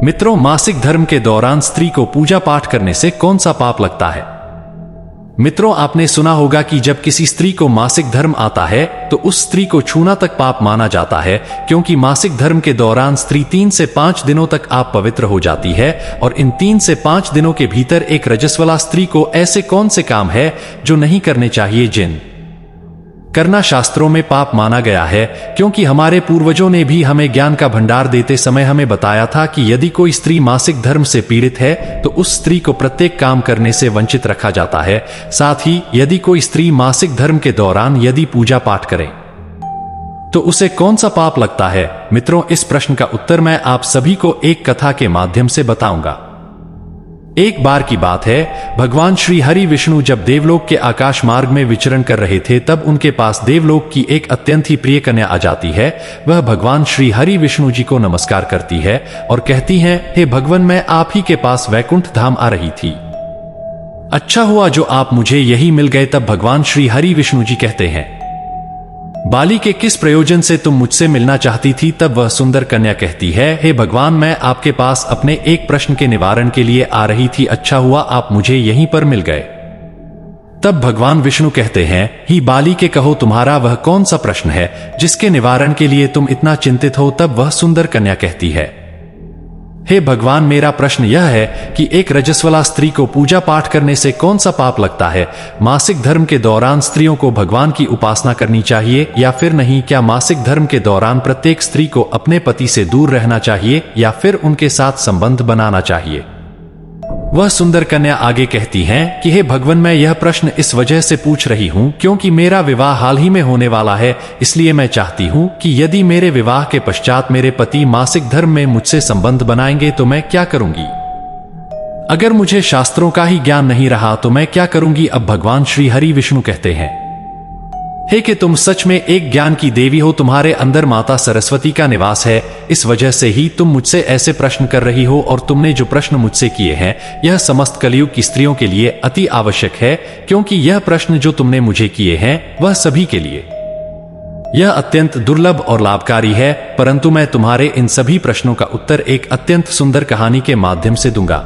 मित्रों, मासिक धर्म के दौरान स्त्री को पूजा पाठ करने से कौन सा पाप लगता है? मित्रों, आपने सुना होगा कि जब किसी स्त्री को मासिक धर्म आता है तो उस स्त्री को छूना तक पाप माना जाता है, क्योंकि मासिक धर्म के दौरान स्त्री 3 से 5 दिनों तक आप पवित्र हो जाती है और इन 3 से 5 दिनों के भीतर एक रजस्वला स्त्री को ऐसे कौन से काम है जो नहीं करने चाहिए, जिन करना शास्त्रों में पाप माना गया है। क्योंकि हमारे पूर्वजों ने भी हमें ज्ञान का भंडार देते समय हमें बताया था कि यदि कोई स्त्री मासिक धर्म से पीड़ित है तो उस स्त्री को प्रत्येक काम करने से वंचित रखा जाता है। साथ ही यदि कोई स्त्री मासिक धर्म के दौरान यदि पूजा पाठ करे तो उसे कौन सा पाप लगता है? मित्रों, इस प्रश्न का उत्तर मैं आप सभी को एक कथा के माध्यम से बताऊंगा। एक बार की बात है, भगवान श्री हरि विष्णु जब देवलोक के आकाश मार्ग में विचरण कर रहे थे तब उनके पास देवलोक की एक अत्यंत ही प्रिय कन्या आ जाती है। वह भगवान श्री हरि विष्णु जी को नमस्कार करती है और कहती है, हे भगवान, मैं आप ही के पास वैकुंठ धाम आ रही थी। अच्छा हुआ जो आप मुझे यही मिल गए। तब भगवान श्री हरि विष्णु जी कहते हैं, बाली के किस प्रयोजन से तुम मुझसे मिलना चाहती थी? तब वह सुंदर कन्या कहती है, हे भगवान, मैं आपके पास अपने एक प्रश्न के निवारण के लिए आ रही थी। अच्छा हुआ आप मुझे यहीं पर मिल गए। तब भगवान विष्णु कहते हैं, ही बाली के कहो, तुम्हारा वह कौन सा प्रश्न है जिसके निवारण के लिए तुम इतना चिंतित हो? तब वह सुंदर कन्या कहती है, हे भगवान, मेरा प्रश्न यह है कि एक रजस्वला स्त्री को पूजा पाठ करने से कौन सा पाप लगता है? मासिक धर्म के दौरान स्त्रियों को भगवान की उपासना करनी चाहिए या फिर नहीं? क्या मासिक धर्म के दौरान प्रत्येक स्त्री को अपने पति से दूर रहना चाहिए या फिर उनके साथ संबंध बनाना चाहिए? वह सुंदर कन्या आगे कहती हैं कि हे भगवान, मैं यह प्रश्न इस वजह से पूछ रही हूं क्योंकि मेरा विवाह हाल ही में होने वाला है। इसलिए मैं चाहती हूं कि यदि मेरे विवाह के पश्चात मेरे पति मासिक धर्म में मुझसे संबंध बनाएंगे तो मैं क्या करूंगी? अगर मुझे शास्त्रों का ही ज्ञान नहीं रहा तो मैं क्या करूंगी? अब भगवान श्री हरि विष्णु कहते हैं, हे कि तुम सच में एक ज्ञान की देवी हो, तुम्हारे अंदर माता सरस्वती का निवास है। इस वजह से ही तुम मुझसे ऐसे प्रश्न कर रही हो और तुमने जो प्रश्न मुझसे किए हैं यह समस्त कलयुग की स्त्रियों के लिए अति आवश्यक है, क्योंकि यह प्रश्न जो तुमने मुझे किए हैं वह सभी के लिए यह अत्यंत दुर्लभ और लाभकारी है। परंतु मैं तुम्हारे इन सभी प्रश्नों का उत्तर एक अत्यंत सुंदर कहानी के माध्यम से दूंगा।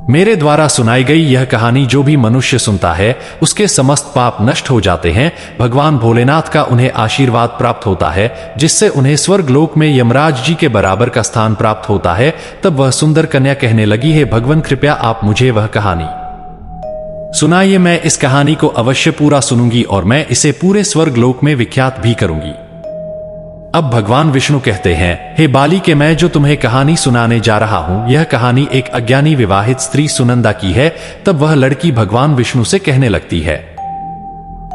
मेरे द्वारा सुनाई गई यह कहानी जो भी मनुष्य सुनता है उसके समस्त पाप नष्ट हो जाते हैं। भगवान भोलेनाथ का उन्हें आशीर्वाद प्राप्त होता है जिससे उन्हें स्वर्ग लोक में यमराज जी के बराबर का स्थान प्राप्त होता है। तब वह सुंदर कन्या कहने लगी, हे भगवान, कृपया आप मुझे वह कहानी सुनाइए। मैं इस कहानी को अवश्य पूरा सुनूंगी और मैं इसे पूरे स्वर्ग लोक में विख्यात भी करूंगी। अब भगवान विष्णु कहते हैं, हे बाली के मैं जो तुम्हें कहानी सुनाने जा रहा हूं यह कहानी एक अज्ञानी विवाहित स्त्री सुनंदा की है। तब वह लड़की भगवान विष्णु से कहने लगती है,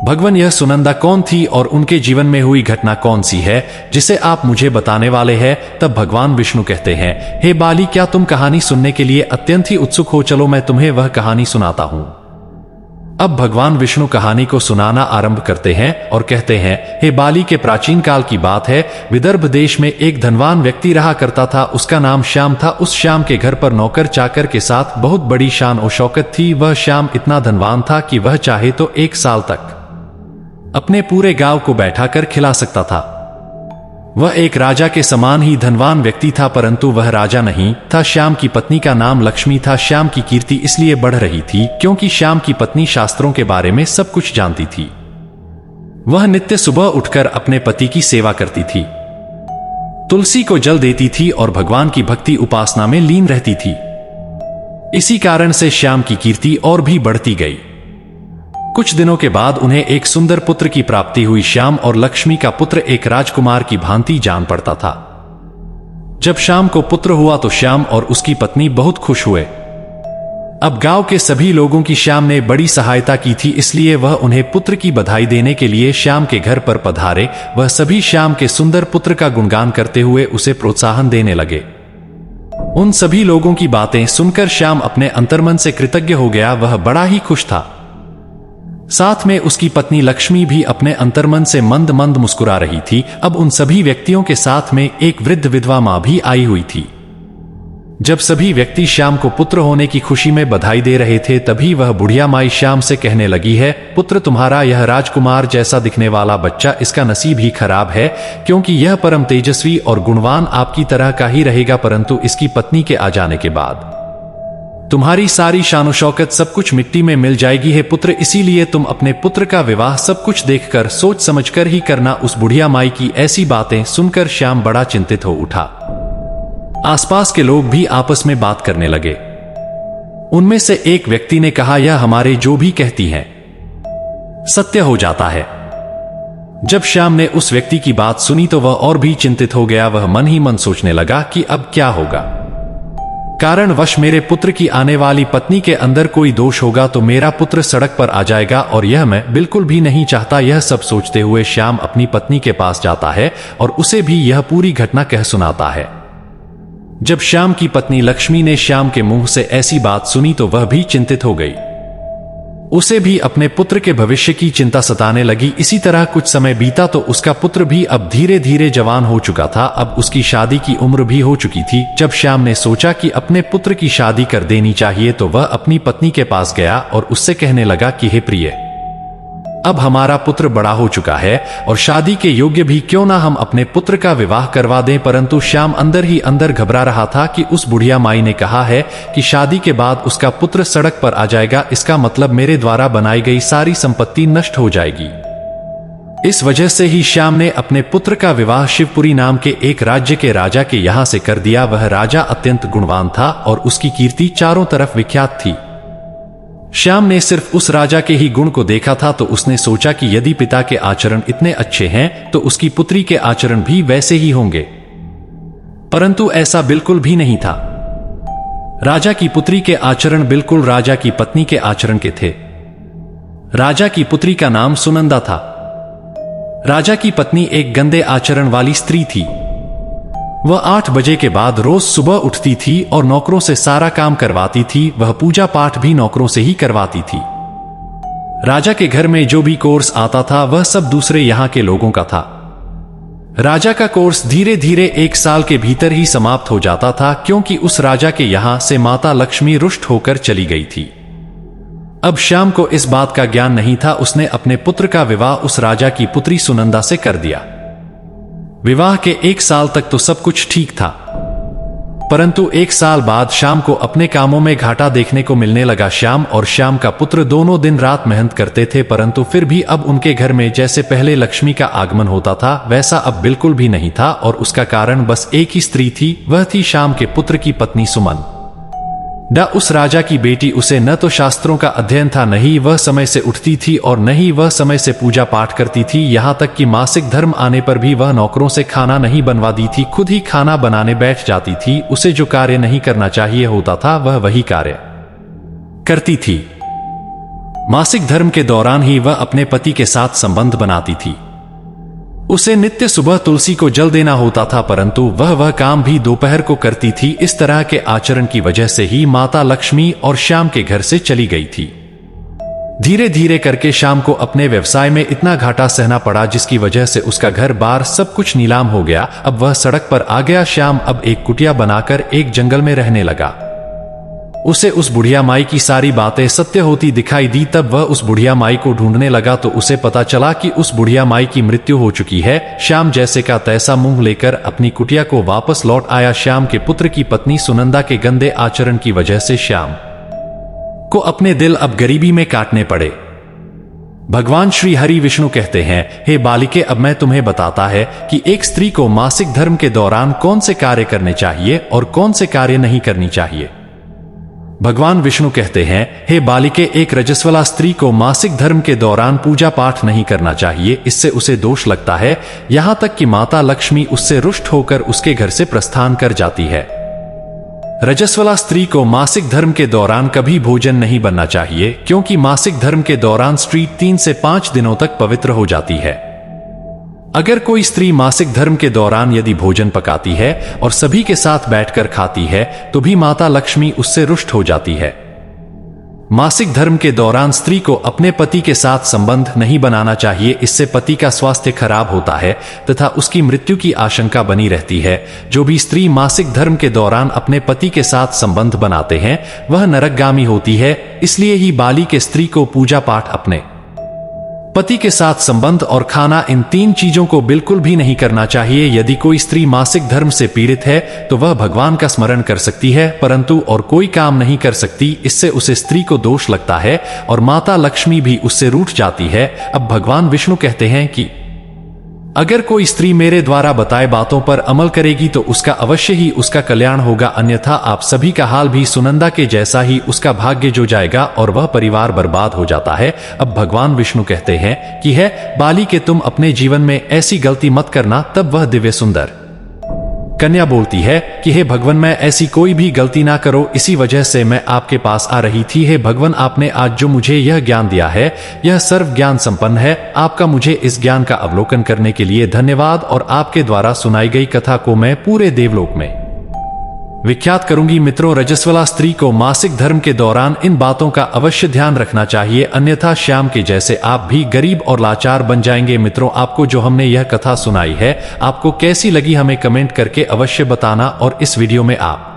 भगवान, यह सुनंदा कौन थी और उनके जीवन में हुई घटना कौन सी है जिसे आप मुझे बताने वाले हैं? तब भगवान विष्णु कहते हैं, हे बाली, क्या तुम कहानी सुनने के लिए अत्यंत ही उत्सुक हो? चलो मैं तुम्हें वह कहानी सुनाता हूं। अब भगवान विष्णु कहानी को सुनाना आरंभ करते हैं और कहते हैं, हे बाली के प्राचीन काल की बात है। विदर्भ देश में एक धनवान व्यक्ति रहा करता था। उसका नाम श्याम था। उस श्याम के घर पर नौकर चाकर के साथ बहुत बड़ी शान और शौकत थी। वह श्याम इतना धनवान था कि वह चाहे तो 1 साल तक अपने पूरे गांव को बैठा कर खिला सकता था। वह एक राजा के समान ही धनवान व्यक्ति था, परंतु वह राजा नहीं था। श्याम की पत्नी का नाम लक्ष्मी था। श्याम की कीर्ति इसलिए बढ़ रही थी क्योंकि श्याम की पत्नी शास्त्रों के बारे में सब कुछ जानती थी। वह नित्य सुबह उठकर अपने पति की सेवा करती थी, तुलसी को जल देती थी और भगवान की भक्ति उपासना में लीन रहती थी। इसी कारण से श्याम की कीर्ति और भी बढ़ती गई। कुछ दिनों के बाद उन्हें एक सुंदर पुत्र की प्राप्ति हुई। श्याम और लक्ष्मी का पुत्र एक राजकुमार की भांति जान पड़ता था। जब श्याम को पुत्र हुआ तो श्याम और उसकी पत्नी बहुत खुश हुए। अब गांव के सभी लोगों की श्याम ने बड़ी सहायता की थी, इसलिए वह उन्हें पुत्र की बधाई देने के लिए श्याम के घर पर पधारे। वह सभी श्याम के सुंदर पुत्र का गुणगान करते हुए उसे प्रोत्साहन देने लगे। उन सभी लोगों की बातें सुनकर श्याम अपने अंतर्मन से कृतज्ञ हो गया। वह बड़ा ही खुश था। साथ में उसकी पत्नी लक्ष्मी भी अपने अंतर्मन से मंद मंद मुस्कुरा रही थी। अब उन सभी व्यक्तियों के साथ में एक वृद्ध विधवा मां भी आई हुई थी। जब सभी व्यक्ति श्याम को पुत्र होने की खुशी में बधाई दे रहे थे, तभी वह बुढ़िया माई श्याम से कहने लगी है, पुत्र तुम्हारा यह राजकुमार जैसा दिखने वाला बच्चा, इसका नसीब ही खराब है, क्योंकि यह परम तेजस्वी और गुणवान आपकी तरह का ही रहेगा, परंतु इसकी पत्नी के आ जाने के बाद तुम्हारी सारी शानो शौकत सब कुछ मिट्टी में मिल जाएगी है पुत्र। इसीलिए तुम अपने पुत्र का विवाह सब कुछ देखकर सोच समझकर ही करना। उस बुढ़िया माई की ऐसी बातें सुनकर श्याम बड़ा चिंतित हो उठा। आसपास के लोग भी आपस में बात करने लगे। उनमें से एक व्यक्ति ने कहा, यह हमारे जो भी कहती हैं सत्य हो जाता है। जब श्याम ने उस व्यक्ति की बात सुनी तो वह और भी चिंतित हो गया। वह मन ही मन सोचने लगा कि अब क्या होगा। कारणवश मेरे पुत्र की आने वाली पत्नी के अंदर कोई दोष होगा तो मेरा पुत्र सड़क पर आ जाएगा, और यह मैं बिल्कुल भी नहीं चाहता। यह सब सोचते हुए श्याम अपनी पत्नी के पास जाता है और उसे भी यह पूरी घटना कह सुनाता है। जब श्याम की पत्नी लक्ष्मी ने श्याम के मुंह से ऐसी बात सुनी तो वह भी चिंतित हो गई। उसे भी अपने पुत्र के भविष्य की चिंता सताने लगी। इसी तरह कुछ समय बीता तो उसका पुत्र भी अब धीरे धीरे जवान हो चुका था। अब उसकी शादी की उम्र भी हो चुकी थी। जब श्याम ने सोचा कि अपने पुत्र की शादी कर देनी चाहिए तो वह अपनी पत्नी के पास गया और उससे कहने लगा कि हे प्रिय, अब हमारा पुत्र बड़ा हो चुका है और शादी के योग्य भी, क्यों ना हम अपने पुत्र का विवाह करवा दें। परंतु श्याम अंदर ही अंदर घबरा रहा था कि उस बुढ़िया माई ने कहा है कि शादी के बाद उसका पुत्र सड़क पर आ जाएगा, इसका मतलब मेरे द्वारा बनाई गई सारी संपत्ति नष्ट हो जाएगी। इस वजह से ही श्याम ने अपने पुत्र का विवाह शिवपुरी नाम के एक राज्य के राजा के यहां से कर दिया। वह राजा अत्यंत गुणवान था और उसकी कीर्ति चारों तरफ विख्यात थी। श्याम ने सिर्फ उस राजा के ही गुण को देखा था तो उसने सोचा कि यदि पिता के आचरण इतने अच्छे हैं तो उसकी पुत्री के आचरण भी वैसे ही होंगे। परंतु ऐसा बिल्कुल भी नहीं था। राजा की पुत्री के आचरण बिल्कुल राजा की पत्नी के आचरण के थे। राजा की पुत्री का नाम सुनंदा था। राजा की पत्नी एक गंदे आचरण वाली स्त्री थी। वह 8 बजे के बाद रोज सुबह उठती थी और नौकरों से सारा काम करवाती थी। वह पूजा पाठ भी नौकरों से ही करवाती थी। राजा के घर में जो भी कोर्स आता था वह सब दूसरे यहाँ के लोगों का था। राजा का कोर्स धीरे धीरे 1 साल के भीतर ही समाप्त हो जाता था, क्योंकि उस राजा के यहां से माता लक्ष्मी रुष्ट होकर चली गई थी। अब श्याम को इस बात का ज्ञान नहीं था। उसने अपने पुत्र का विवाह उस राजा की पुत्री सुनंदा से कर दिया। विवाह के 1 साल तक तो सब कुछ ठीक था, परंतु 1 साल बाद श्याम को अपने कामों में घाटा देखने को मिलने लगा। श्याम और श्याम का पुत्र दोनों दिन रात मेहनत करते थे, परंतु फिर भी अब उनके घर में जैसे पहले लक्ष्मी का आगमन होता था वैसा अब बिल्कुल भी नहीं था। और उसका कारण बस एक ही स्त्री थी, वह थी श्याम के पुत्र की पत्नी सुमन। उस राजा की बेटी। उसे न तो शास्त्रों का अध्ययन था, न ही वह समय से उठती थी और न ही वह समय से पूजा पाठ करती थी। यहाँ तक कि मासिक धर्म आने पर भी वह नौकरों से खाना नहीं बनवा दी थी, खुद ही खाना बनाने बैठ जाती थी। उसे जो कार्य नहीं करना चाहिए होता था वह वही कार्य करती थी। मासिक धर्म के दौरान ही वह अपने पति के साथ संबंध बनाती थी। उसे नित्य सुबह तुलसी को जल देना होता था, परंतु वह काम भी दोपहर को करती थी। इस तरह के आचरण की वजह से ही माता लक्ष्मी और श्याम के घर से चली गई थी। धीरे धीरे करके श्याम को अपने व्यवसाय में इतना घाटा सहना पड़ा जिसकी वजह से उसका घर बार सब कुछ नीलाम हो गया। अब वह सड़क पर आ गया। श्याम अब एक कुटिया बनाकर एक जंगल में रहने लगा। उसे उस बुढ़िया माई की सारी बातें सत्य होती दिखाई दी। तब वह उस बुढ़िया माई को ढूंढने लगा तो उसे पता चला कि उस बुढ़िया माई की मृत्यु हो चुकी है। श्याम जैसे का तैसा मुंह लेकर अपनी कुटिया को वापस लौट आया। श्याम के पुत्र की पत्नी सुनंदा के गंदे आचरण की वजह से श्याम को अपने दिल अब गरीबी में काटने पड़े। भगवान श्री हरि विष्णु कहते हैं, हे बालिके, अब मैं तुम्हें बताता है कि एक स्त्री को मासिक धर्म के दौरान कौन से कार्य करने चाहिए और कौन से कार्य नहीं करनी चाहिए। भगवान विष्णु कहते हैं, हे बालिके, एक रजस्वला स्त्री को मासिक धर्म के दौरान पूजा पाठ नहीं करना चाहिए, इससे उसे दोष लगता है। यहां तक कि माता लक्ष्मी उससे रुष्ट होकर उसके घर से प्रस्थान कर जाती है। रजस्वला स्त्री को मासिक धर्म के दौरान कभी भोजन नहीं बनना चाहिए, क्योंकि मासिक धर्म के दौरान स्त्री 3 से 5 दिनों तक पवित्र हो जाती है। अगर कोई स्त्री मासिक धर्म के दौरान यदि भोजन पकाती है और सभी के साथ बैठकर खाती है तो भी माता लक्ष्मी उससे रुष्ट हो जाती है। मासिक धर्म के दौरान स्त्री को अपने पति के साथ संबंध नहीं बनाना चाहिए। इससे पति का स्वास्थ्य खराब होता है तथा उसकी मृत्यु की आशंका बनी रहती है। जो भी स्त्री मासिक धर्म के दौरान अपने पति के साथ संबंध बनाते हैं वह नरकगामी होती है। इसलिए ही बाली के स्त्री को पूजा पाठ, अपने पति के साथ संबंध और खाना, इन 3 चीजों को बिल्कुल भी नहीं करना चाहिए। यदि कोई स्त्री मासिक धर्म से पीड़ित है तो वह भगवान का स्मरण कर सकती है परंतु और कोई काम नहीं कर सकती। इससे उसे स्त्री को दोष लगता है और माता लक्ष्मी भी उससे रूठ जाती है। अब भगवान विष्णु कहते हैं कि अगर कोई स्त्री मेरे द्वारा बताए बातों पर अमल करेगी तो उसका अवश्य ही उसका कल्याण होगा, अन्यथा आप सभी का हाल भी सुनंदा के जैसा ही उसका भाग्य जो जाएगा और वह परिवार बर्बाद हो जाता है। अब भगवान विष्णु कहते हैं कि है बाली के तुम अपने जीवन में ऐसी गलती मत करना। तब वह दिव्य सुंदर कन्या बोलती है कि हे भगवान, मैं ऐसी कोई भी गलती ना करो, इसी वजह से मैं आपके पास आ रही थी। हे भगवान, आपने आज जो मुझे यह ज्ञान दिया है यह सर्व ज्ञान संपन्न है। आपका मुझे इस ज्ञान का अवलोकन करने के लिए धन्यवाद और आपके द्वारा सुनाई गई कथा को मैं पूरे देवलोक में विख्यात करूंगी। मित्रों, रजस्वला स्त्री को मासिक धर्म के दौरान इन बातों का अवश्य ध्यान रखना चाहिए, अन्यथा श्याम के जैसे आप भी गरीब और लाचार बन जाएंगे। मित्रों, आपको जो हमने यह कथा सुनाई है आपको कैसी लगी हमें कमेंट करके अवश्य बताना। और इस वीडियो में आप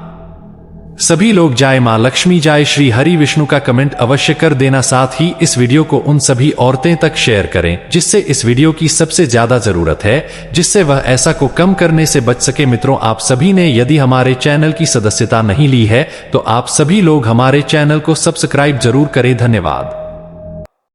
सभी लोग जय मां लक्ष्मी जय श्री हरि विष्णु का कमेंट अवश्य कर देना। साथ ही इस वीडियो को उन सभी औरतें तक शेयर करें जिससे इस वीडियो की सबसे ज्यादा जरूरत है, जिससे वह ऐसा को कम करने से बच सके। मित्रों, आप सभी ने यदि हमारे चैनल की सदस्यता नहीं ली है तो आप सभी लोग हमारे चैनल को सब्सक्राइब जरूर करें। धन्यवाद।